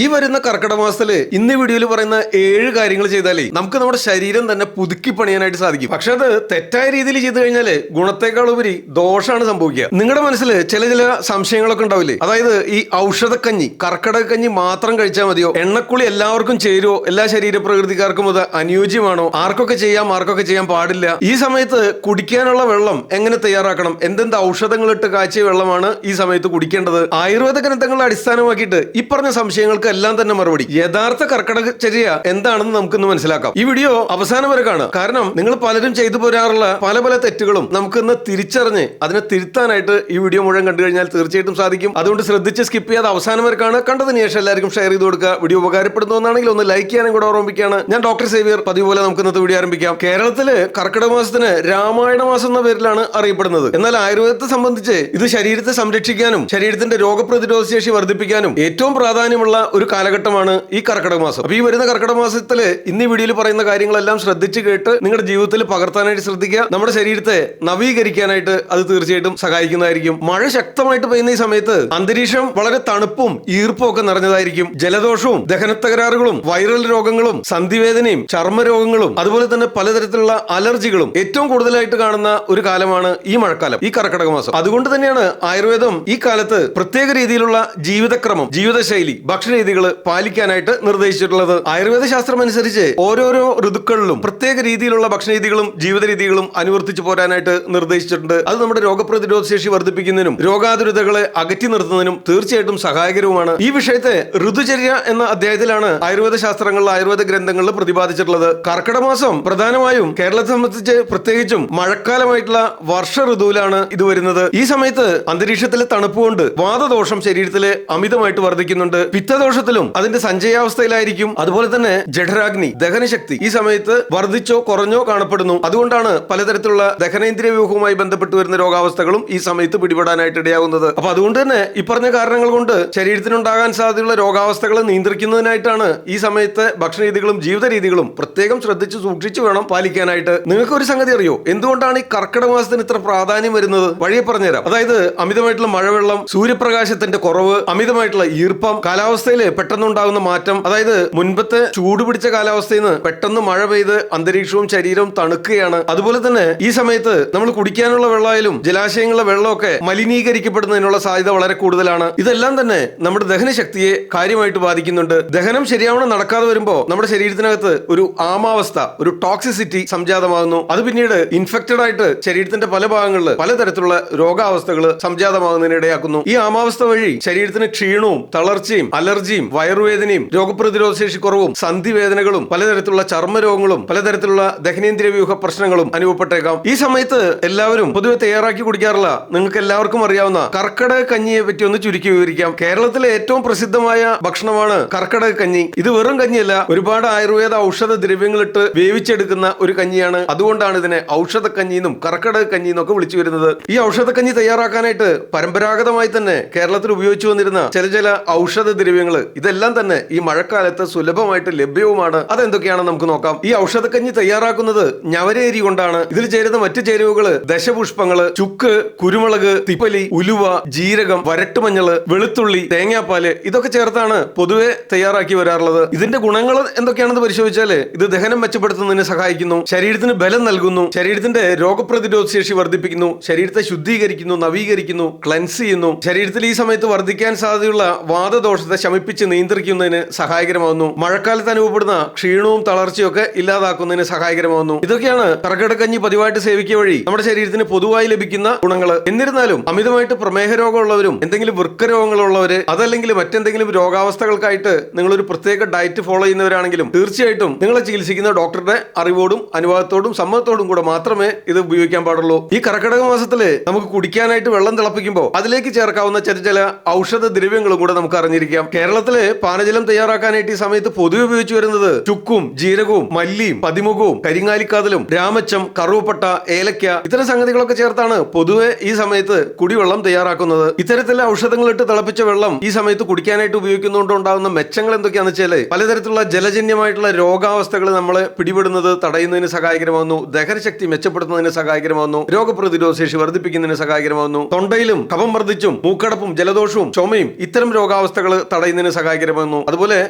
ഈ വരുന്ന കർക്കിടക മാസത്തില് ഇന്ന് വീഡിയോയിൽ പറയുന്ന 7 കാര്യങ്ങൾ ചെയ്താലേ നമുക്ക് നമ്മുടെ ശരീരം തന്നെ പുതുക്കി പണിയാനായിട്ട് സാധിക്കും. പക്ഷെ അത് തെറ്റായ രീതിയിൽ ചെയ്തു കഴിഞ്ഞാല് ഗുണത്തെക്കാൾ ഉപരി ദോഷമാണ് സംഭവിക്കുക. നിങ്ങളുടെ മനസ്സിൽ ചില സംശയങ്ങളൊക്കെ ഉണ്ടാവില്ലേ? അതായത് ഈ ഔഷധക്കഞ്ഞി, കർക്കിടക കഞ്ഞി മാത്രം കഴിച്ചാൽ മതിയോ? എണ്ണക്കുളി എല്ലാവർക്കും ചേരുവോ? എല്ലാ ശരീര പ്രകൃതിക്കാർക്കും അത് അനുയോജ്യമാണോ? ആർക്കൊക്കെ ചെയ്യാൻ പാടില്ല? ഈ സമയത്ത് കുടിക്കാനുള്ള വെള്ളം എങ്ങനെ തയ്യാറാക്കണം? എന്തെന്ത് ഔഷധങ്ങളിട്ട് കാച്ചിയ വെള്ളമാണ് ഈ സമയത്ത് കുടിക്കേണ്ടത്? ആയുർവേദ ഗ്രന്ഥങ്ങളെ അടിസ്ഥാനമാക്കിയിട്ട് ഈ പറഞ്ഞ സംശയങ്ങൾക്ക് എല്ലാം തന്നെ മറുപടി. യഥാർത്ഥ കർക്കിടക ചര്യ എന്താണെന്ന് നമുക്കിന്ന് മനസ്സിലാക്കാം. ഈ വീഡിയോ അവസാനം വരെ കാണുക. കാരണം നിങ്ങൾ പലരും ചെയ്തു പോരാറുള്ള പല തെറ്റുകളും നമുക്കിന്ന് തിരിച്ചറിഞ്ഞ് അതിനെ തിരുത്താനായിട്ട് ഈ വീഡിയോ മുഴുവൻ കണ്ടു കഴിഞ്ഞാൽ തീർച്ചയായിട്ടും സാധിക്കും. അതുകൊണ്ട് ശ്രദ്ധിച്ച് സ്കിപ്പ് ചെയ്യാതെ അവസാനം വരെ കാണുക. കണ്ടതിന് ശേഷം എല്ലാവർക്കും ഷെയർ ചെയ്ത് കൊടുക്കുക. വീഡിയോ ഉപകാരപ്പെടുന്നതാണെങ്കിൽ ഒന്ന് ലൈക്ക് ചെയ്യാനും കൂടെ ഓർമ്മിപ്പിക്കുകയാണ്. ഞാൻ ഡോക്ടർ സേവിയർ. പതിവ് പോലെ നമുക്ക് ഇന്നത്തെ വീഡിയോ ആരംഭിക്കാം. കേരളത്തില് കർക്കിടക മാസത്തിന് രാമായണ മാസം എന്ന പേരിലാണ് അറിയപ്പെടുന്നത്. എന്നാൽ ആയുർവേദത്തെ സംബന്ധിച്ച് ഇത് ശരീരത്തെ സംരക്ഷിക്കാനും ശരീരത്തിന്റെ രോഗപ്രതിരോധ ശേഷി വർദ്ധിപ്പിക്കാനും ഏറ്റവും പ്രാധാന്യമുള്ള ഒരു കാലഘട്ടമാണ് ഈ കർക്കിടക മാസം. അപ്പൊ ഈ വരുന്ന കർക്കിടക മാസത്തില് ഇന്ന് വീഡിയോയിൽ പറയുന്ന കാര്യങ്ങളെല്ലാം ശ്രദ്ധിച്ച് കേട്ട് നിങ്ങളുടെ ജീവിതത്തിൽ പകർത്താനായിട്ട് ശ്രദ്ധിക്കുക. നമ്മുടെ ശരീരത്തെ നവീകരിക്കാനായിട്ട് അത് തീർച്ചയായിട്ടും സഹായിക്കുന്നതായിരിക്കും. മഴ ശക്തമായിട്ട് പെയ്യുന്ന ഈ സമയത്ത് അന്തരീക്ഷം വളരെ തണുപ്പും ഈർപ്പും ഒക്കെ നിറഞ്ഞതായിരിക്കും. ജലദോഷവും ദഹനത്തകരാറുകളും വൈറൽ രോഗങ്ങളും സന്ധിവേദനയും ചർമ്മരോഗങ്ങളും അതുപോലെ തന്നെ പലതരത്തിലുള്ള അലർജികളും ഏറ്റവും കൂടുതലായിട്ട് കാണുന്ന ഒരു കാലമാണ് ഈ മഴക്കാലം, ഈ കർക്കിടക മാസം. അതുകൊണ്ട് തന്നെയാണ് ആയുർവേദം ഈ കാലത്ത് പ്രത്യേക രീതിയിലുള്ള ജീവിതക്രമം, ജീവിതശൈലി, ഭക്ഷണരീതികൾ പാലിക്കാനായിട്ട് നിർദ്ദേശിച്ചിട്ടുള്ളത്. ആയുർവേദ ശാസ്ത്രം അനുസരിച്ച് ഓരോരോ ഋതുക്കളിലും പ്രത്യേക രീതിയിലുള്ള ഭക്ഷണരീതികളും ജീവിത രീതികളും അനുവർത്തിച്ചു പോരാനായിട്ട് നിർദ്ദേശിച്ചിട്ടുണ്ട്. അത് നമ്മുടെ രോഗപ്രതിരോധ ശേഷി വർദ്ധിപ്പിക്കുന്നതിനും രോഗാതുരതകളെ അകറ്റി നിർത്തുന്നതിനും തീർച്ചയായിട്ടും സഹായകരവുമാണ്. ഈ വിഷയത്തെ ഋതുചര്യ എന്ന അധ്യായത്തിലാണ് ആയുർവേദ ശാസ്ത്രങ്ങളിൽ, ആയുർവേദ ഗ്രന്ഥങ്ങളിൽ പ്രതിപാദിച്ചിട്ടുള്ളത്. കർക്കിടക മാസം പ്രധാനമായും കേരളത്തെ സംബന്ധിച്ച് പ്രത്യേകിച്ചും മഴക്കാലമായിട്ടുള്ള വർഷ ഋതുവിലാണ് ഇത് വരുന്നത്. ഈ സമയത്ത് അന്തരീക്ഷത്തിലെ തണുപ്പ് കൊണ്ട് വാതദോഷം ശരീരത്തിലെ അമിതമായിട്ട് വർദ്ധിക്കുന്നുണ്ട്. പിത്തദോഷത്തിലും അതിന്റെ സഞ്ചയാവസ്ഥയിലായിരിക്കും. അതുപോലെ തന്നെ ജഠരാഗ്നി, ദഹനശക്തി ഈ സമയത്ത് വർദ്ധിച്ചോ കുറഞ്ഞോ കാണപ്പെടുന്നു. അതുകൊണ്ടാണ് പലതരത്തിലുള്ള ദഹനേന്ദ്രിയ വ്യൂഹവുമായി ബന്ധപ്പെട്ട് വരുന്ന രോഗാവസ്ഥകളും ഈ സമയത്ത് പിടിപെടാനായിട്ട് ഇടയാകുന്നത്. അപ്പൊ അതുകൊണ്ട് തന്നെ ഈ പറഞ്ഞ കാരണങ്ങൾ കൊണ്ട് ശരീരത്തിനുണ്ടാകാൻ സാധ്യതയുള്ള രോഗാവസ്ഥകളെ നിയന്ത്രിക്കുന്നതിനായിട്ടാണ് ഈ സമയത്ത് ഭക്ഷണരീതികളും ജീവിത രീതികളും പ്രത്യേകം ശ്രദ്ധിച്ച് സൂക്ഷിച്ചു വേണം പാലിക്കാനായിട്ട്. നിങ്ങൾക്ക് ഒരു സംഗതി അറിയോ? എന്തുകൊണ്ടാണ് ഈ കർക്കിടക മാസത്തിന് ഇത്ര പ്രാധാന്യം വരുന്നത്? വഴിയെ പറഞ്ഞുതരാം. അതായത് അമിതമായിട്ടുള്ള മഴവെള്ളം, സൂര്യപ്രകാശത്തിന്റെ കുറവ്, അമിതമായിട്ടുള്ള ഈർപ്പം, കാലാവസ്ഥയില് പെട്ടെന്നുണ്ടാകുന്ന മാറ്റം. അതായത് മുൻപത്തെ ചൂട് പിടിച്ച കാലാവസ്ഥയിൽ നിന്ന് പെട്ടെന്ന് മഴ പെയ്ത് അന്തരീക്ഷവും ശരീരവും തണുക്കുകയാണ്. അതുപോലെ തന്നെ ഈ സമയത്ത് നമ്മൾ കുടിക്കാനുള്ള വെള്ളമായാലും ജലാശയങ്ങളിലെ വെള്ളമൊക്കെ മലിനീകരിക്കപ്പെടുന്നതിനുള്ള സാധ്യത വളരെ കൂടുതലാണ്. ഇതെല്ലാം തന്നെ നമ്മുടെ ദഹനശക്തിയെ കാര്യമായിട്ട് ബാധിക്കുന്നുണ്ട്. ദഹനം ശരിയാവണം നടക്കാതെ വരുമ്പോൾ നമ്മുടെ ശരീരത്തിനകത്ത് ഒരു ആമാവസ്ഥ, ഒരു ടോക്സിസിറ്റി സംജാതമാകുന്നു. അത് പിന്നീട് ഇൻഫെക്റ്റഡ് ആയിട്ട് ശരീരത്തിന്റെ പല ഭാഗങ്ങളിൽ പലതരത്തിലുള്ള രോഗാവസ്ഥകൾ സംജാതമാകുന്നതിന് ഇടയാക്കുന്നു. ഈ ആമാവസ്ഥ വഴി ശരീരത്തിന് ക്ഷീണവും തളർച്ചയും അലർജിയും വയറുവേദനയും രോഗപ്രതിരോധ ശേഷി കുറവും സന്ധിവേദനകളും പലതരത്തിലുള്ള ചർമ്മരോഗങ്ങളും പലതരത്തിലുള്ള ദഹനേന്ദ്രിയ വ്യൂഹ പ്രശ്നങ്ങളും അനുഭവപ്പെട്ടേക്കാം. ഈ സമയത്ത് എല്ലാവരും പൊതുവെ തയ്യാറാക്കി കുടിക്കാറില്ല. നിങ്ങൾക്ക് എല്ലാവർക്കും അറിയാവുന്ന കർക്കിടക കഞ്ഞിയെ പറ്റി ഒന്ന് ചുരുക്കി വിവരിക്കാം. കേരളത്തിലെ ഏറ്റവും പ്രസിദ്ധമായ ഭക്ഷണമാണ് കർക്കിടക കഞ്ഞി. ഇത് വെറും കഞ്ഞിയല്ല, ഒരുപാട് ആയുർവേദ ഔഷധ ദ്രവ്യങ്ങളിട്ട് വേവിച്ചെടുക്കുന്ന ഒരു കഞ്ഞിയാണ്. അതുകൊണ്ടാണ് ഇതിനെ ഔഷധ കഞ്ഞിന്നും കർക്കിടക കഞ്ഞി എന്നൊക്കെ വിളിച്ചു വരുന്നത്. ഈ ഔഷധ കഞ്ഞി തയ്യാറാക്കാനായിട്ട് പരമ്പരാഗതമായി തന്നെ കേരളത്തിൽ ഉപയോഗിച്ചു വന്നിരുന്ന ചില ഔഷധ ദ്രവ്യങ്ങൾ ഇതെല്ലാം തന്നെ ഈ മഴക്കാലത്ത് സുലഭമായിട്ട് ലഭ്യവുമാണ്. അതെന്തൊക്കെയാണെന്ന് നമുക്ക് നോക്കാം. ഈ ഔഷധക്കഞ്ഞി തയ്യാറാക്കുന്നത് ഞവരേരി കൊണ്ടാണ്. ഇതിൽ ചേരുന്ന മറ്റു ചേരുവകള് ദശപുഷ്പങ്ങള്, ചുക്ക്, കുരുമുളക്, തിപ്പലി, ഉലുവ, ജീരകം, വരട്ടുമഞ്ഞള്, വെളുത്തുള്ളി, തേങ്ങാപ്പാല് ഇതൊക്കെ ചേർത്താണ് പൊതുവെ തയ്യാറാക്കി വരാറുള്ളത്. ഇതിന്റെ ഗുണങ്ങൾ എന്തൊക്കെയാണെന്ന് പരിശോധിച്ചാല് ഇത് ദഹനം മെച്ചപ്പെടുത്തുന്നതിന് സഹായിക്കുന്നു, ശരീരത്തിന് ബലം നൽകുന്നു, ശരീരത്തിന്റെ രോഗപ്രതിരോധ ശേഷി വർദ്ധിപ്പിക്കുന്നു, ശരീരത്തെ ശുദ്ധീകരിക്കുന്നു, നവീകരിക്കുന്നു, ക്ലൻസ് ചെയ്യുന്നു, ശരീരത്തിൽ ഈ സമയത്ത് വർദ്ധിക്കാൻ സാധ്യതയുള്ള വാതദോഷത്തെ ശമിപ്പിച്ച് നിയന്ത്രിക്കുന്നതിന് സഹായകരമാകുന്നു, മഴക്കാലത്ത് അനുഭവപ്പെടുന്ന ക്ഷീണവും തളർച്ചയും ഒക്കെ ഇല്ലാതാക്കുന്നതിന് സഹായകരമാകുന്നു. ഇതൊക്കെയാണ് കർക്കിടക കഞ്ഞി പതിവായിട്ട് സേവിക്കുക വഴി നമ്മുടെ ശരീരത്തിന് പൊതുവായി ലഭിക്കുന്ന ഗുണങ്ങൾ. എന്നിരുന്നാലും അമിതമായിട്ട് പ്രമേഹ രോഗമുള്ളവരും എന്തെങ്കിലും വൃക്ക രോഗങ്ങളുള്ളവര് അതല്ലെങ്കിൽ മറ്റെന്തെങ്കിലും രോഗാവസ്ഥകൾക്കായിട്ട് നിങ്ങളൊരു പ്രത്യേക ഡയറ്റ് ഫോളോ ചെയ്യുന്നവരാണെങ്കിലും തീർച്ചയായിട്ടും നിങ്ങളെ ചികിത്സിക്കുന്ന ഡോക്ടറുടെ അറിവോടും അനുവാദത്തോടും സമ്മതത്തോടും കൂടെ മാത്രമേ ഇത് ഉപയോഗിക്കാൻ പാടുള്ളൂ. ഈ കർക്കിടക മാസത്തില് നമുക്ക് കുടിക്കാനായിട്ട് വെള്ളം തിളപ്പിക്കുമ്പോൾ അതിലേക്ക് ചേർക്കാവുന്ന ചില ഔഷധ ദ്രവ്യങ്ങളും കൂടെ നമുക്ക് അറിഞ്ഞിരിക്കാം. കേരളത്തിലെ പാനജലം തയ്യാറാക്കാനായിട്ട് ഈ സമയത്ത് പൊതുവെ ഉപയോഗിച്ചു വരുന്നത് ചുക്കും ജീരകവും മല്ലിയും പതിമുഖവും കരിങ്ങാലിക്കാതലും രാമച്ചം കറുവപ്പട്ട ഏലക്ക ഇത്തരം സംഗതികളൊക്കെ ചേർത്താണ് പൊതുവെ ഈ സമയത്ത് കുടിവെള്ളം തയ്യാറാക്കുന്നത്. ഇത്തരത്തിലുള്ള ഔഷധങ്ങൾ ഇട്ട് തിളപ്പിച്ച വെള്ളം ഈ സമയത്ത് കുടിക്കാനായിട്ട് ഉപയോഗിക്കുന്നതുകൊണ്ട് ഉണ്ടാകുന്ന മെച്ചങ്ങൾ എന്തൊക്കെയാണെന്ന് വെച്ചാൽ പലതരത്തിലുള്ള ജലജന്യമായിട്ടുള്ള രോഗാവസ്ഥകൾ നമ്മളെ പിടിപെടുന്നത് തടയുന്നതിന് സഹായകരമാകുന്നു, ദഹനശക്തി മെച്ചപ്പെടുത്തുന്നതിന് സഹായകരമാകുന്നു, രോഗപ്രതിരോധ ശേഷി വർദ്ധിപ്പിക്കുന്നതിന് സഹായകരമാകുന്നു, തൊണ്ടയിലും കഫം വർദ്ധിച്ചും മൂക്കടപ്പും ജലദോഷവും ചുമയും ഇത്തരം രോഗാവസ്ഥകൾ തടയുന്നതിന് കുറയ്ക്കുന്നതിന് സഹായകരമാകുന്നു. അതുപോലെ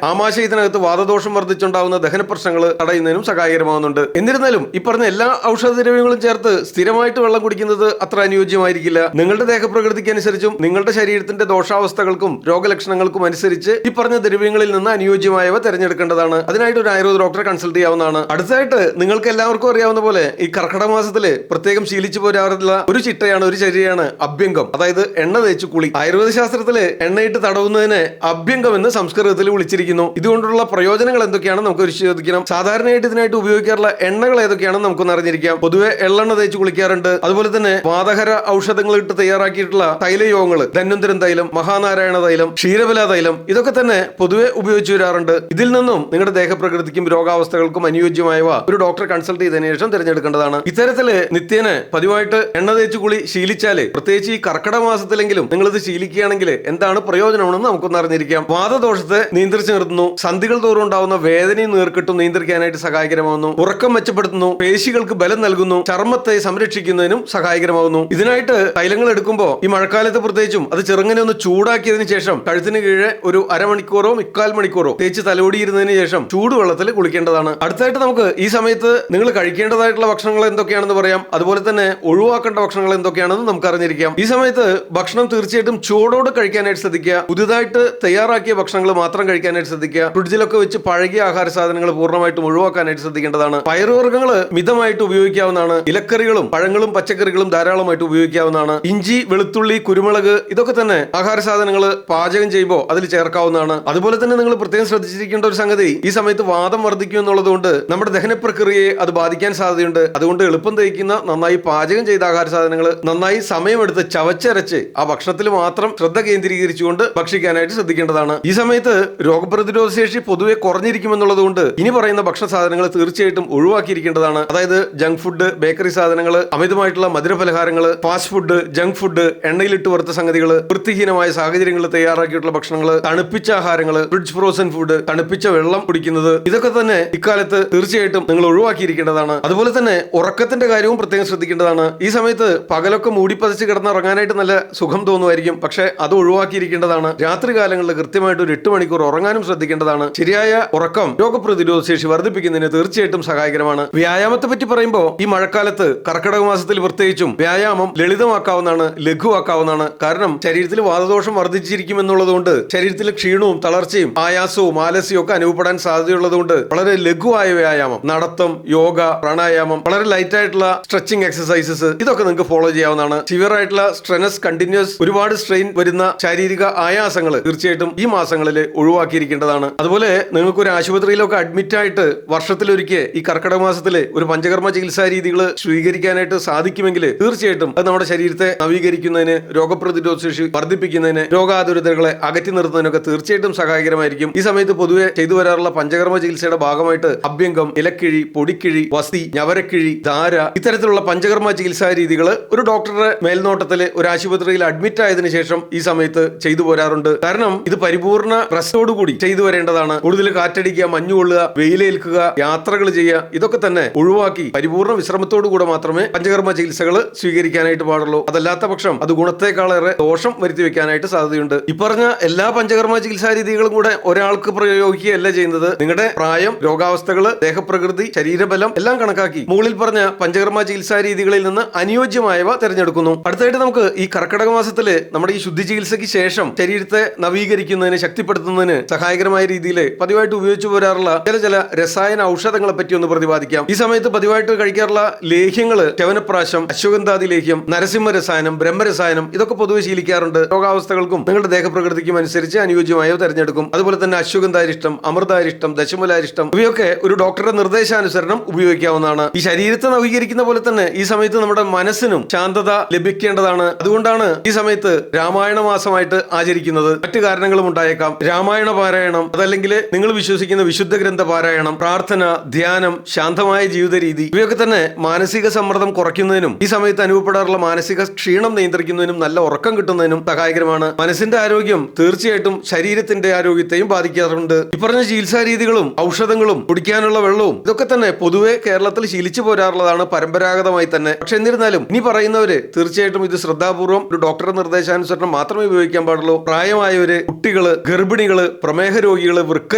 ആമാശയത്തിനകത്ത് വാതദോഷം വർദ്ധിച്ചുണ്ടാകുന്ന ദഹന പ്രശ്നങ്ങൾ തടയുന്നതിനും സഹായകരമാകുന്നുണ്ട്. എന്നിരുന്നാലും ഈ പറഞ്ഞ എല്ലാ ഔഷധദ്രവ്യങ്ങളും ചേർത്ത് സ്ഥിരമായിട്ട് വെള്ളം കുടിക്കുന്നത് അത്ര അനുയോജ്യമായിരിക്കില്ല. നിങ്ങളുടെ ദേഹപ്രകൃതിക്ക് അനുസരിച്ചും നിങ്ങളുടെ ശരീരത്തിന്റെ ദോഷാവസ്ഥകൾക്കും രോഗലക്ഷണങ്ങൾക്കും അനുസരിച്ച് ഈ പറഞ്ഞ ദ്രവ്യങ്ങളിൽ നിന്ന് അനുയോജ്യമായവ തിരഞ്ഞെടുക്കേണ്ടതാണ്. അതിനായിട്ട് ഒരു ആയുർവേദ ഡോക്ടറെ കൺസൾട്ട് ചെയ്യാവുന്നതാണ്. അടുത്തതായിട്ട് നിങ്ങൾക്ക് എല്ലാവർക്കും അറിയാവുന്ന പോലെ ഈ കർക്കിടക മാസത്തില് പ്രത്യേകം ശീലിച്ചു പോരാറുള്ള ഒരു ചിട്ടയാണ്, ഒരു ചര്യയാണ് അഭ്യംഗം. അതായത് എണ്ണ തേച്ച് കുളി. ആയുർവേദ ശാസ്ത്രത്തില് എണ്ണയിട്ട് തടവുന്നതിന് അഭ്യംഗം എന്ന് സംസ്കൃതത്തിൽ വിളിച്ചിരിക്കുന്നു. ഇതുകൊണ്ടുള്ള പ്രയോജനങ്ങൾ എന്തൊക്കെയാണെന്ന് നമുക്ക് പരിശോധിക്കണം. സാധാരണയായിട്ട് ഇതിനായിട്ട് ഉപയോഗിക്കാറുള്ള എണ്ണകൾ ഏതൊക്കെയാണെന്ന് നമുക്കൊന്ന് അറിഞ്ഞിരിക്കാം. പൊതുവെ എള്ളെണ്ണ തേച്ച് കുളിക്കാറുണ്ട്. അതുപോലെ തന്നെ വാതഹര ഔഷധങ്ങൾ ഇട്ട് തയ്യാറാക്കിയിട്ടുള്ള തൈലയോഗങ്ങൾ, ധന്വന്തരം തൈലം, മഹാനാരായണ തൈലം, ക്ഷീരബല തൈലം, ഇതൊക്കെ തന്നെ പൊതുവെ ഉപയോഗിച്ചു വരാറുണ്ട്. ഇതിൽ നിന്നും നിങ്ങളുടെ ദേഹപ്രകൃതിക്കും രോഗാവസ്ഥകൾക്കും അനുയോജ്യമായവ ഒരു ഡോക്ടറെ കൺസൾട്ട് ചെയ്തതിനു ശേഷം തിരഞ്ഞെടുക്കേണ്ടതാണ്. ഇത്തരത്തില് നിത്യേന പതിവായിട്ട് എണ്ണ തേച്ച് കുളി ശീലിച്ചാല്, പ്രത്യേകിച്ച് ഈ കർക്കിടക മാസത്തിലെങ്കിലും നിങ്ങൾ ഇത് ശീലിക്കുകയാണെങ്കിൽ എന്താണ് പ്രയോജനമെന്ന് നമുക്കൊന്ന് അറിഞ്ഞിരിക്കാം. വാതദോഷത്തെ നിയന്ത്രിച്ചു നിർത്തുന്നു. സന്ധികൾ തോറും ഉണ്ടാവുന്ന വേദനയും നീർക്കെട്ടും നിയന്ത്രിക്കാനായിട്ട് സഹായകരമാകുന്നു. ഉറക്കം മെച്ചപ്പെടുത്തുന്നു. പേശികൾക്ക് ബലം നൽകുന്നു. ചർമ്മത്തെ സംരക്ഷിക്കുന്നതിനും സഹായകരമാകുന്നു. ഇതിനായിട്ട് തൈലങ്ങൾ എടുക്കുമ്പോൾ ഈ മഴക്കാലത്ത് പ്രത്യേകിച്ചും അത് ചെറുങ്ങനെ ഒന്ന് ചൂടാക്കിയതിനു ശേഷം കഴുത്തിന് കീഴെ ഒരു അരമണിക്കൂറോ 3/4 മണിക്കൂറോ തേച്ച് തലോടിയിരുന്നതിന് ശേഷം ചൂടുവെള്ളത്തിൽ കുളിക്കേണ്ടതാണ്. അടുത്തായിട്ട് നമുക്ക് ഈ സമയത്ത് നിങ്ങൾ കഴിക്കേണ്ടതായിട്ടുള്ള ഭക്ഷണങ്ങൾ എന്തൊക്കെയാണെന്ന് പറയാം. അതുപോലെ തന്നെ ഒഴിവാക്കേണ്ട ഭക്ഷണങ്ങൾ എന്തൊക്കെയാണെന്ന് നമുക്ക് അറിഞ്ഞിരിക്കാം. ഈ സമയത്ത് ഭക്ഷണം തീർച്ചയായിട്ടും ചൂടോട് കഴിക്കാനായിട്ട് ശ്രദ്ധിക്കുക. പുതുതായിട്ട് തയ്യാറാക്കിയ ഭക്ഷണങ്ങൾ മാത്രം കഴിക്കാനായിട്ട് ശ്രദ്ധിക്കുക. ഫ്രിഡ്ജിലൊക്കെ വെച്ച് പഴകിയ ആഹാര സാധനങ്ങൾ പൂർണ്ണമായിട്ടും ഒഴിവാക്കാനായിട്ട് ശ്രദ്ധിക്കേണ്ടതാണ്. പയറുവർഗ്ഗങ്ങൾ മിതമായിട്ട് ഉപയോഗിക്കാവുന്നതാണ്. ഇലക്കറികളും പഴങ്ങളും പച്ചക്കറികളും ധാരാളമായിട്ട് ഉപയോഗിക്കാവുന്നതാണ്. ഇഞ്ചി, വെളുത്തുള്ളി, കുരുമുളക്, ഇതൊക്കെ തന്നെ ആഹാര സാധനങ്ങൾ പാചകം ചെയ്യുമ്പോൾ അതിൽ ചേർക്കാവുന്നതാണ്. അതുപോലെ തന്നെ നിങ്ങൾ പ്രത്യേകം ശ്രദ്ധിച്ചിരിക്കേണ്ട ഒരു സംഗതി, ഈ സമയത്ത് വാദം വർദ്ധിക്കും എന്നുള്ളതുകൊണ്ട് നമ്മുടെ ദഹന പ്രക്രിയയെ അത് ബാധിക്കാൻ സാധ്യതയുണ്ട്. അതുകൊണ്ട് എളുപ്പം ദഹിക്കുന്ന നന്നായി പാചകം ചെയ്ത ആഹാര സാധനങ്ങൾ നന്നായി സമയമെടുത്ത് ചവച്ചരച്ച് ആ ഭക്ഷണത്തിൽ മാത്രം ശ്രദ്ധ കേന്ദ്രീകരിച്ചുകൊണ്ട് ഭക്ഷിക്കാനായിട്ട് ശ്രദ്ധിക്കേണ്ടതാണ്. ഈ സമയത്ത് രോഗപ്രതിരോധ ശേഷി പൊതുവെ കുറഞ്ഞിരിക്കുമെന്നുള്ളതുകൊണ്ട് ഇനി പറയുന്ന ഭക്ഷണ സാധനങ്ങൾ തീർച്ചയായിട്ടും ഒഴിവാക്കിയിരിക്കേണ്ടതാണ്. അതായത് ജങ്ക് ഫുഡ്, ബേക്കറി സാധനങ്ങൾ, അമിതമായിട്ടുള്ള മധുരപലഹാരങ്ങൾ, ഫാസ്റ്റ് ഫുഡ്, ജങ്ക് ഫുഡ്, എണ്ണയിലിട്ട് വറുത്ത സംഗതികൾ, വൃത്തിഹീനമായ സാഹചര്യങ്ങളിൽ തയ്യാറാക്കിയിട്ടുള്ള ഭക്ഷണങ്ങൾ, തണുപ്പിച്ച ആഹാരങ്ങൾ, ഫ്രിഡ്ജ് ഫ്രോസൺ ഫുഡ്, തണുപ്പിച്ച വെള്ളം കുടിക്കുന്നത്, ഇതൊക്കെ തന്നെ ഇക്കാലത്ത് തീർച്ചയായിട്ടും നിങ്ങൾ ഒഴിവാക്കിയിരിക്കേണ്ടതാണ്. അതുപോലെ തന്നെ ഉറക്കത്തിന്റെ കാര്യവും പ്രത്യേകം ശ്രദ്ധിക്കേണ്ടതാണ്. ഈ സമയത്ത് പകലൊക്കെ മൂടിപ്പതിച്ച് കിടന്നുറങ്ങാനായിട്ട് നല്ല സുഖം തോന്നുമായിരിക്കും. പക്ഷെ അത് ഒഴിവാക്കിയിരിക്കേണ്ടതാണ്. രാത്രി കാലങ്ങളിൽ കൃത്യമായിട്ട് ഒരു 8 മണിക്കൂർ ഉറങ്ങാനും ശ്രദ്ധിക്കേണ്ടതാണ്. ശരിയായ ഉറക്കം രോഗപ്രതിരോധ ശേഷി വർദ്ധിപ്പിക്കുന്നതിന് തീർച്ചയായിട്ടും സഹായകരമാണ്. വ്യായാമത്തെ പറ്റി പറയുമ്പോൾ ഈ മഴക്കാലത്ത് കർക്കിടക മാസത്തിൽ പ്രത്യേകിച്ചും വ്യായാമം ലളിതമാക്കാവുന്നതാണ്, ലഘുവാക്കാവുന്നതാണ്. കാരണം ശരീരത്തിൽ വാതദോഷം വർദ്ധിച്ചിരിക്കും എന്നുള്ളതുകൊണ്ട് ശരീരത്തിലെ ക്ഷീണവും തളർച്ചയും ആയാസവും ആലസ്യവും ഒക്കെ അനുഭവപ്പെടാൻ സാധ്യതയുള്ളതുകൊണ്ട് വളരെ ലഘുവായ വ്യായാമം, നടത്തം, യോഗ, പ്രാണായാമം, വളരെ ലൈറ്റ് ആയിട്ടുള്ള സ്ട്രെച്ചിങ് എക്സസൈസസ്, ഇതൊക്കെ നിങ്ങൾക്ക് ഫോളോ ചെയ്യാവുന്നതാണ്. സിവിയർ ആയിട്ടുള്ള സ്ട്രെസ്, കണ്ടിന്യൂസ് ഒരുപാട് സ്ട്രെയിൻ വരുന്ന ശാരീരിക ആയാസങ്ങൾ തീർച്ചയായിട്ടും ഈ മാസങ്ങളിൽ ഒഴിവാക്കിയിരിക്കേണ്ടതാണ്. അതുപോലെ നിങ്ങൾക്ക് ഒരു ആശുപത്രിയിലൊക്കെ അഡ്മിറ്റ് ആയിട്ട് വർഷത്തിലൊരിക്കൽ ഈ കർക്കിടക മാസത്തിൽ ഒരു പഞ്ചകർമ്മ ചികിത്സാ രീതികൾ സ്വീകരിക്കാനായിട്ട് സാധിക്കുമെങ്കിൽ തീർച്ചയായിട്ടും അത് നമ്മുടെ ശരീരത്തെ നവീകരിക്കുന്നതിന്, രോഗപ്രതിരോധ ശേഷി വർദ്ധിപ്പിക്കുന്നതിന്, രോഗാതുരതകളെ അകറ്റി നിർത്തുന്നതിനൊക്കെ തീർച്ചയായിട്ടും സഹായകരമായിരിക്കും. ഈ സമയത്ത് പൊതുവെ ചെയ്തു വരാറുള്ള പഞ്ചകർമ്മ ചികിത്സയുടെ ഭാഗമായിട്ട് അഭ്യംഗം, ഇലക്കിഴി, പൊടിക്കിഴി, വസ്തി, ഞവരക്കിഴി, ധാര, ഇത്തരത്തിലുള്ള പഞ്ചകർമ്മ ചികിത്സാ രീതികൾ ഒരു ഡോക്ടറുടെ മേൽനോട്ടത്തിൽ ഒരു ആശുപത്രിയിൽ അഡ്മിറ്റ് ആയതിനു ശേഷം ഈ സമയത്ത് ചെയ്തു പോരാറുണ്ട്. കാരണം ഇത് പരിപൂർണ റെസ്റ്റോടുകൂടി ചെയ്തു വരേണ്ടതാണ്. കൂടുതൽ കാറ്റടിക്കുക, മഞ്ഞുകൊള്ളുക, വെയിലേൽക്കുക, യാത്രകൾ ചെയ്യുക, ഇതൊക്കെ തന്നെ ഒഴിവാക്കി പരിപൂർണ വിശ്രമത്തോടു കൂടെ മാത്രമേ പഞ്ചകർമ്മ ചികിത്സകൾ സ്വീകരിക്കാനായിട്ട് പാടുള്ളൂ. അതല്ലാത്ത പക്ഷം അത് ഗുണത്തെക്കാളേറെ ദോഷം വരുത്തി വെക്കാനായിട്ട് സാധ്യതയുണ്ട്. ഈ പറഞ്ഞ എല്ലാ പഞ്ചകർമ്മ ചികിത്സാ രീതികളും കൂടെ ഒരാൾക്ക് പ്രയോഗിക്കുകയല്ല ചെയ്യുന്നത്. നിങ്ങളുടെ പ്രായം, രോഗാവസ്ഥകൾ, ദേഹപ്രകൃതി, ശരീരബലം എല്ലാം കണക്കാക്കി മുകളിൽ പറഞ്ഞ പഞ്ചകർമ്മ ചികിത്സാ രീതികളിൽ നിന്ന് അനുയോജ്യമായവ തിരഞ്ഞെടുക്കുന്നു. അടുത്തായിട്ട് നമുക്ക് ഈ കർക്കിടക മാസത്തില് നമ്മുടെ ഈ ശുദ്ധി ചികിത്സയ്ക്ക് ശേഷം ശരീരത്തെ നവീകരിക്കുന്നതിന്, ശക്തിപ്പെടുത്തുന്നതിന് സഹായകരമായ രീതിയിൽ പതിവായിട്ട് ഉപയോഗിച്ചു പോരാറുള്ള ചില രസായന ഔഷധങ്ങളെ പറ്റി ഒന്ന് പ്രതിപാദിക്കാം. ഈ സമയത്ത് പതിവായിട്ട് കഴിക്കാറുള്ള ലേഹ്യങ്ങള് ചവനപ്രാശം, അശ്വഗന്ധാദി ലേഹ്യം, നരസിംഹ രസായനം, ബ്രഹ്മരസായനം, ഇതൊക്കെ പൊതുവെ ശീലിക്കാറുണ്ട്. രോഗാവസ്ഥകൾക്കും നിങ്ങളുടെ ദേഹപ്രകൃതിക്കും അനുസരിച്ച് അനുയോജ്യമായവ തിരഞ്ഞെടുക്കും. അതുപോലെ തന്നെ അശ്വഗന്ധാരിഷ്ടം, അമൃതാരിഷ്ടം, ദശമൂലാരിഷ്ടം, ഇവയൊക്കെ ഒരു ഡോക്ടറുടെ നിർദ്ദേശാനുസരണം ഉപയോഗിക്കാവുന്നതാണ്. ഈ ശരീരത്തെ നവീകരിക്കുന്ന പോലെ തന്നെ ഈ സമയത്ത് നമ്മുടെ മനസ്സിനും ശാന്തത ലഭിക്കേണ്ടതാണ്. അതുകൊണ്ടാണ് ഈ സമയത്ത് രാമായണ മാസമായിട്ട് ആചരിക്കുന്നത്. മറ്റു കാരണങ്ങളും ഉണ്ടായേക്കാം. രാമായണ പാരായണം, അതല്ലെങ്കിൽ നിങ്ങൾ വിശ്വസിക്കുന്ന വിശുദ്ധ ഗ്രന്ഥ പാരായണം, പ്രാർത്ഥന, ധ്യാനം, ശാന്തമായ ജീവിത രീതി, ഇവയൊക്കെ തന്നെ മാനസിക സമ്മർദ്ദം കുറയ്ക്കുന്നതിനും ഈ സമയത്ത് അനുഭവപ്പെടാറുള്ള മാനസിക ക്ഷീണം നിയന്ത്രിക്കുന്നതിനും നല്ല ഉറക്കം കിട്ടുന്നതിനും സഹായകരമാണ്. മനസ്സിന്റെ ആരോഗ്യം തീർച്ചയായിട്ടും ശരീരത്തിന്റെ ആരോഗ്യത്തെയും ബാധിക്കാറുണ്ട്. ഈ പറഞ്ഞ ചികിത്സാ രീതികളും ഔഷധങ്ങളും കുടിക്കാനുള്ള വെള്ളവും ഇതൊക്കെ തന്നെ പൊതുവെ കേരളത്തിൽ ശീലിച്ചു പോരാറുള്ളതാണ്, പരമ്പരാഗതമായി തന്നെ. പക്ഷെ എന്നിരുന്നാലും ഇനി പറയുന്നവര് തീർച്ചയായിട്ടും ഇത് ശ്രദ്ധാപൂർവ്വം ഒരു ഡോക്ടറുടെ നിർദ്ദേശാനുസരണം മാത്രമേ ഉപയോഗിക്കാൻ പാടുള്ളൂ. പ്രായമായവര്, കുട്ടികൾ, കുട്ടികള്, ഗർഭിണികള്, പ്രമേഹ രോഗികള്, വൃക്ക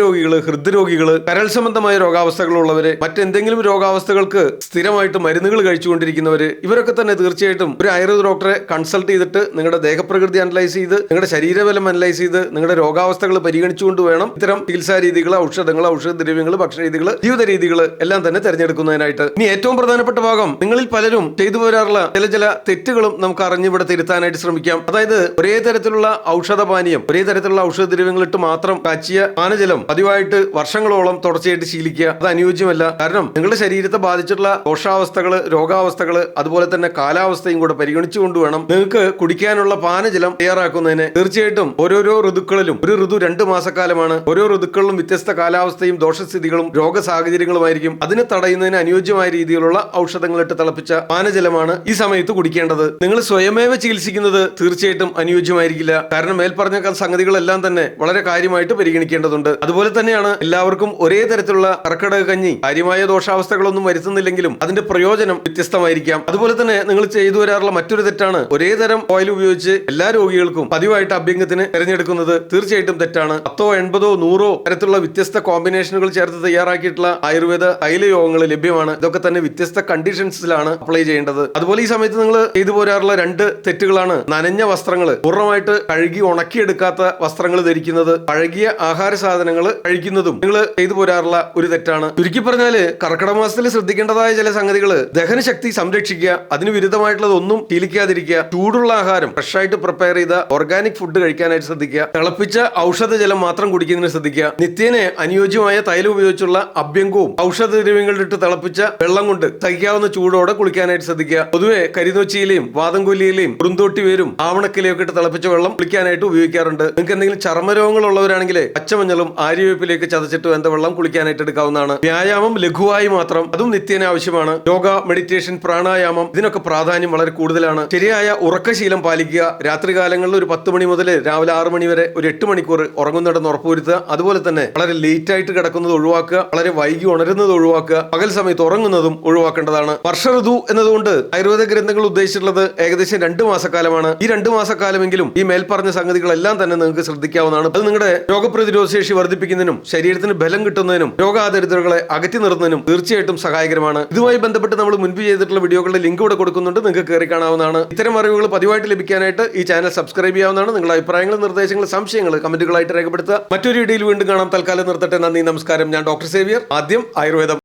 രോഗികള്, ഹൃദ്രോഗികള്, കരൾ സംബന്ധമായ രോഗാവസ്ഥകളുള്ളവര്, മറ്റെന്തെങ്കിലും രോഗാവസ്ഥകൾക്ക് സ്ഥിരമായിട്ട് മരുന്നുകൾ കഴിച്ചുകൊണ്ടിരിക്കുന്നവര്, ഇവരൊക്കെ തന്നെ തീർച്ചയായിട്ടും ഒരു ആയുർവേദ ഡോക്ടറെ കൺസൾട്ട് ചെയ്തിട്ട് നിങ്ങളുടെ ദേഹപ്രകൃതി അനലൈസ് ചെയ്ത്, നിങ്ങളുടെ ശരീരബലം അനലൈസ് ചെയ്ത്, നിങ്ങളുടെ രോഗാവസ്ഥകൾ പരിഗണിച്ചുകൊണ്ട് വേണം ഇത്തരം ചികിത്സാ രീതികൾ, ഔഷധങ്ങൾ, ഔഷധദ്രവ്യങ്ങൾ, ഭക്ഷണ രീതികൾ, ജീവിത രീതികൾ എല്ലാം തന്നെ തിരഞ്ഞെടുക്കുന്നതിനായിട്ട്. ഇനി ഏറ്റവും പ്രധാനപ്പെട്ട ഭാഗം, നിങ്ങളിൽ പലരും ചെയ്തു പോരാറുള്ള ചില തെറ്റുകളും നമുക്ക് അറിഞ്ഞിവിടെ തിരുത്താനായിട്ട് ശ്രമിക്കാം. അതായത് ഒരേ തരത്തിലുള്ള ഔഷധപാനീയം, ഒരേ തരത്തിലുള്ള ഔഷധദ്രവ്യങ്ങൾ ഇട്ട് മാത്രം കാച്ചിയ പാനജലം പതിവായിട്ട് വർഷങ്ങളോളം തുടർച്ചയായിട്ട് ശീലിക്കുക അത് അനുയോജ്യമല്ല. കാരണം നിങ്ങളുടെ ശരീരത്തെ ബാധിച്ചിട്ടുള്ള ദോഷാവസ്ഥകള്, രോഗാവസ്ഥകള്, അതുപോലെ തന്നെ കാലാവസ്ഥയും കൂടെ പരിഗണിച്ചുകൊണ്ട് വേണം നിങ്ങൾക്ക് കുടിക്കാനുള്ള പാനജലം തയ്യാറാക്കുന്നതിന്. തീർച്ചയായിട്ടും ഓരോരോ ഋതുക്കളിലും, ഒരു ഋതു 2 മാസക്കാലമാണ്, ഓരോ ഋതുക്കളിലും വ്യത്യസ്ത കാലാവസ്ഥയും ദോഷസ്ഥിതികളും രോഗ സാഹചര്യങ്ങളുമായിരിക്കും. അതിനെ തടയുന്നതിന് അനുയോജ്യമായ രീതിയിലുള്ള ഔഷധങ്ങളിട്ട് തിളപ്പിച്ച പാനജലമാണ് ഈ സമയത്ത് കുടിക്കേണ്ടത്. നിങ്ങൾ സ്വയമേവ ചികിത്സിക്കുന്നത് തീർച്ചയായിട്ടും അനുയോജ്യമായിരിക്കില്ല. കാരണം മേൽപ്പറഞ്ഞ സംഗതികളെല്ലാം തന്നെ വളരെ കാര്യമായിട്ട് പരിഗണിക്കേണ്ടതുണ്ട്. അതുപോലെ തന്നെയാണ് എല്ലാവർക്കും ഒരേ തരത്തിലുള്ള കർക്കിടക കഞ്ഞി കാര്യമായ ദോഷാവസ്ഥകളൊന്നും വരുത്തുന്നില്ലെങ്കിലും അതിന്റെ പ്രയോജനം വ്യത്യസ്തമായിരിക്കാം. അതുപോലെ തന്നെ നിങ്ങൾ ചെയ്തു വരാറുള്ള മറ്റൊരു തെറ്റാണ് ഒരേ തരം ഓയിൽ ഉപയോഗിച്ച് എല്ലാ രോഗികൾക്കും പതിവായിട്ട് അഭ്യംഗത്തിന് തിരഞ്ഞെടുക്കുന്നത്. തീർച്ചയായിട്ടും തെറ്റാണ്. 10, 80, 100 തരത്തിലുള്ള വ്യത്യസ്ത കോമ്പിനേഷനുകൾ ചേർത്ത് തയ്യാറാക്കിയിട്ടുള്ള ആയുർവേദ തൈലയോഗങ്ങൾ ലഭ്യമാണ്. ഇതൊക്കെ തന്നെ വ്യത്യസ്ത കണ്ടീഷൻസിലാണ് അപ്ലൈ ചെയ്യേണ്ടത്. അതുപോലെ ഈ സമയത്ത് നിങ്ങൾ ചെയ്തു പോരാറുള്ള 2 തെറ്റുകളാണ് നനഞ്ഞ വസ്ത്രങ്ങൾ, പൂർണ്ണമായിട്ട് കഴുകി ഉണക്കിയെടുക്കാത്ത വസ്ത്രങ്ങൾ ധരിക്കുന്നത്, പഴകിയ ആഹാര സാധനങ്ങൾ കഴിക്കുന്നതും നിങ്ങൾ ചെയ്തു പോരാറുള്ള ഒരു തെറ്റാണ്. ചുരുക്കി പറഞ്ഞാല് കർക്കിടക മാസത്തിൽ ശ്രദ്ധിക്കേണ്ടതായ ചില സംഗതികൾ: ദഹനശക്തി സംരക്ഷിക്കുക, അതിന് വിരുദ്ധമായിട്ടുള്ളത് ഒന്നും ശീലിക്കാതിരിക്കുക, ചൂടുള്ള ആഹാരം ഫ്രഷായിട്ട് പ്രിപ്പയർ ചെയ്ത ഓർഗാനിക് ഫുഡ് കഴിക്കാനായിട്ട് ശ്രദ്ധിക്കുക, തിളപ്പിച്ച ഔഷധജലം മാത്രം കുടിക്കുന്നതിന് ശ്രദ്ധിക്കുക, നിത്യേന അനുയോജ്യമായ തൈലം ഉപയോഗിച്ചുള്ള അഭ്യംഗവും ഔഷധദ്രവ്യങ്ങളിട്ട് തിളപ്പിച്ച വെള്ളം കൊണ്ട് സഹിക്കാവുന്ന ചൂടോടെ കുളിക്കാനായിട്ട് ശ്രദ്ധിക്കുക. പൊതുവെ കരിനൊച്ചിയിലെയും വാദംകൊല്ലിയിലെയും കുറുന്തോട്ടി വേരും ആവണക്കിലെയും ഒക്കെ ഇട്ട് തിളപ്പിച്ച വെള്ളം കുളിക്കാനായിട്ട് ഉപയോഗിക്കാറുണ്ട്. നിങ്ങൾക്ക് എന്തെങ്കിലും ചർമ്മരോഗങ്ങൾ ഉള്ളവരാണെങ്കിൽ പച്ചമഞ്ഞളും ആര്യവേപ്പിലേക്ക് ചതച്ചിട്ട് വെന്ത വെള്ളം കുളിക്കാനായിട്ട് എടുക്കാവുന്നതാണ്. വ്യായാമം ലഘുവായി മാത്രം, അതും നിത്യേന ആവശ്യമാണ്. യോഗ, മെഡിറ്റേഷൻ, പ്രാണായാമം ഇതിനൊക്കെ പ്രാധാന്യം വളരെ കൂടുതലാണ്. ശരിയായ ഉറക്കശീലം പാലിക്കുക. രാത്രികാലങ്ങളിൽ ഒരു 10 മണി മുതൽ രാവിലെ 6 മണി വരെ ഒരു 8 മണിക്കൂർ ഉറങ്ങുന്നിടന്ന് ഉറപ്പുവരുത്തുക. അതുപോലെ തന്നെ വളരെ ലേറ്റ് ആയിട്ട് കിടക്കുന്നത് ഒഴിവാക്കുക, വളരെ വൈകി ഉണരുന്നത് ഒഴിവാക്കുക, പകൽ സമയത്ത് ഉറങ്ങുന്നതും ഒഴിവാക്കേണ്ടതാണ്. വർഷ ഋതു എന്നതുകൊണ്ട് ആയുർവേദ ഗ്രന്ഥങ്ങൾ ഉദ്ദേശിച്ചിട്ടുള്ളത് ഏകദേശം 2 മാസക്കാലമാണ്. ഈ 2 മാസക്കാലമെങ്കിലും ഈ മേൽപ്പറഞ്ഞ സംഗതികളെല്ലാം തന്നെ നിങ്ങൾക്ക് ശ്രദ്ധിക്കാവുന്നതാണ്. അത് നിങ്ങളുടെ രോഗപ്രതിരോധ ശേഷി വർദ്ധിപ്പിക്കുന്നതിനും ശരീരത്തിന് ബലം കിട്ടുന്നതിനും രോഗാദരിദ്രകളെ അകറ്റി നിർത്തുന്നതിനും തീർച്ചയായിട്ടും സഹായകരമാണ്. ഇതുമായി ബന്ധപ്പെട്ട് നമ്മൾ മുൻപ് ചെയ്തിട്ടുള്ള വീഡിയോകളുടെ ലിങ്ക് ഇവിടെ കൊടുക്കുന്നുണ്ട്, നിങ്ങൾക്ക് കയറി കാണാവുന്നതാണ്. ഇത്തരം അറിവുകൾ പതിവായിട്ട് ലഭിക്കാനായിട്ട് ഈ ചാനൽ സബ്സ്ക്രൈബ് ചെയ്യാവുന്നതാണ്. നിങ്ങളുടെ അഭിപ്രായങ്ങളും നിർദ്ദേശങ്ങളും സംശയങ്ങൾ കമന്റുകളായിട്ട് രേഖപ്പെടുത്തുക. മറ്റൊരു വീഡിയോയിൽ വീണ്ടും കാണാം. തൽക്കാലം നിർത്തട്ടെ. നന്ദി, നമസ്കാരം. ഞാൻ ഡോക്ടർ സേവ്യർ. ആദ്യം ആയുർവേദം.